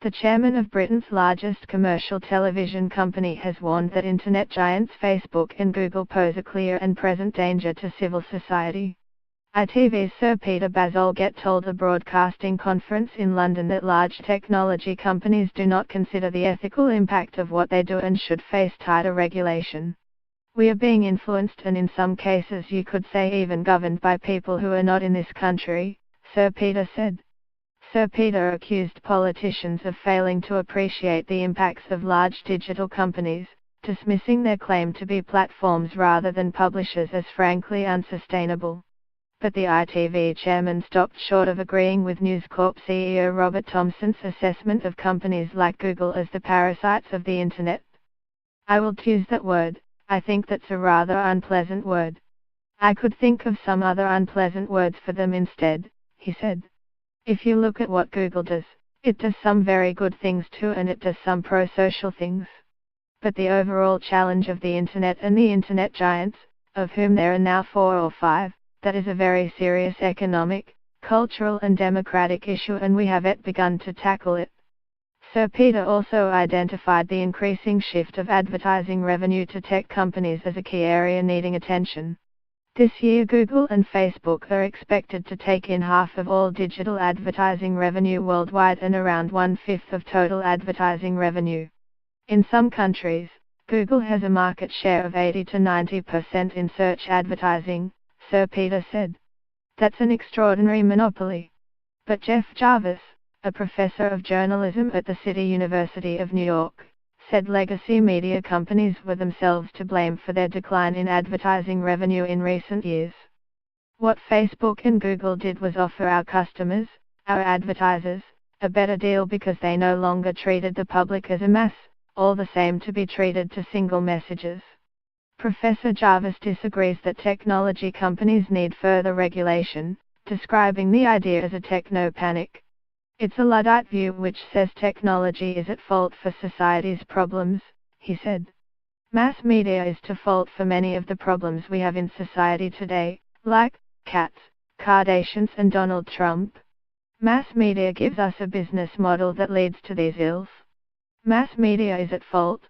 The chairman of Britain's largest commercial television company has warned that internet giants Facebook and Google pose a clear and present danger to civil society. ITV's Sir Peter Bazalgette told a broadcasting conference in London that large technology companies do not consider the ethical impact of what they do and should face tighter regulation. We are being influenced and in some cases you could say even governed by people who are not in this country, Sir Peter said. Sir Peter accused politicians of failing to appreciate the impacts of large digital companies, dismissing their claim to be platforms rather than publishers as frankly unsustainable. But the ITV chairman stopped short of agreeing with News Corp CEO Robert Thomson's assessment of companies like Google as the parasites of the internet. "I will use that word, I think that's a rather unpleasant word. I could think of some other unpleasant words for them instead," he said. "If you look at what Google does, it does some very good things too, and it does some pro-social things. But the overall challenge of the internet and the internet giants, of whom there are now 4 or 5, that is a very serious economic, cultural and democratic issue, and we have yet begun to tackle it." Sir Peter also identified the increasing shift of advertising revenue to tech companies as a key area needing attention. This year Google and Facebook are expected to take in half of all digital advertising revenue worldwide and around 1/5 of total advertising revenue. In some countries, Google has a market share of 80 to 90% in search advertising, Sir Peter said. "That's an extraordinary monopoly." But Jeff Jarvis, a professor of journalism at the City University of New York, said legacy media companies were themselves to blame for their decline in advertising revenue in recent years. "What Facebook and Google did was offer our customers, our advertisers, a better deal because they no longer treated the public as a mass, all the same to be treated to single messages." Professor Jarvis disagrees that technology companies need further regulation, describing the idea as a techno-panic. "It's a Luddite view which says technology is at fault for society's problems," he said. "Mass media is to fault for many of the problems we have in society today, like cats, Kardashians and Donald Trump. Mass media gives us a business model that leads to these ills. Mass media is at fault,